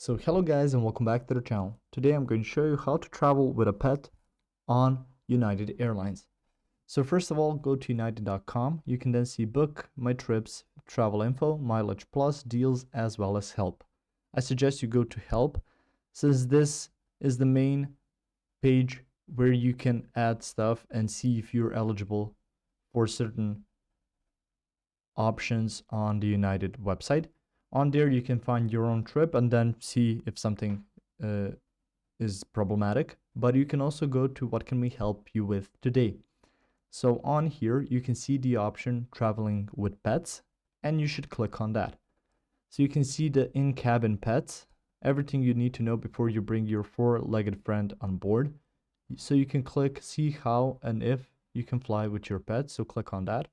So hello guys and welcome back to the channel. Today I'm going to show you how to travel with a pet on United Airlines. So first of all, go to united.com. You can then see book, my trips, travel info, mileage plus, deals, as well as help. I suggest you go to help since this is the main page where you can add stuff and see if you're eligible for certain options on the United website. On there, you can find your own trip and then see if something is problematic. But you can also go to what can we help you with today. So on here, you can see the option traveling with pets, and you should click on that. So you can see the in-cabin pets, everything you need to know before you bring your four-legged friend on board. So you can click see how and if you can fly with your pet. So click on that.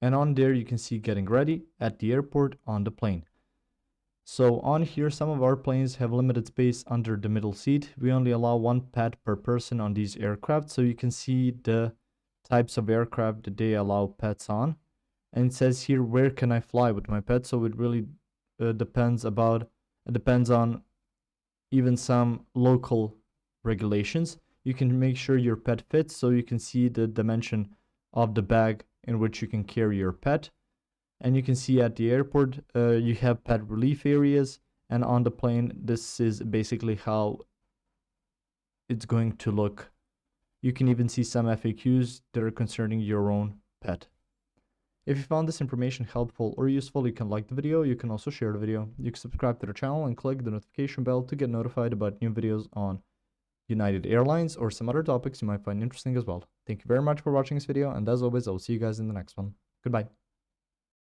And on there, you can see getting ready at the airport on the plane. So on here, some of our planes have limited space under the middle seat. We only allow one pet per person on these aircraft. So you can see the types of aircraft that they allow pets on. And it says here, where can I fly with my pet? So it really depends on even some local regulations. You can make sure your pet fits, so you can see the dimension of the bag in which you can carry your pet. And you can see at the airport, you have pet relief areas, and on the plane, this is basically how it's going to look. You can even see some FAQs that are concerning your own pet. If you found this information helpful or useful, you can like the video. You can also share the video. You can subscribe to the channel and click the notification bell to get notified about new videos on United Airlines or some other topics you might find interesting as well. Thank you very much for watching this video, and as always, I will see you guys in the next one. Goodbye.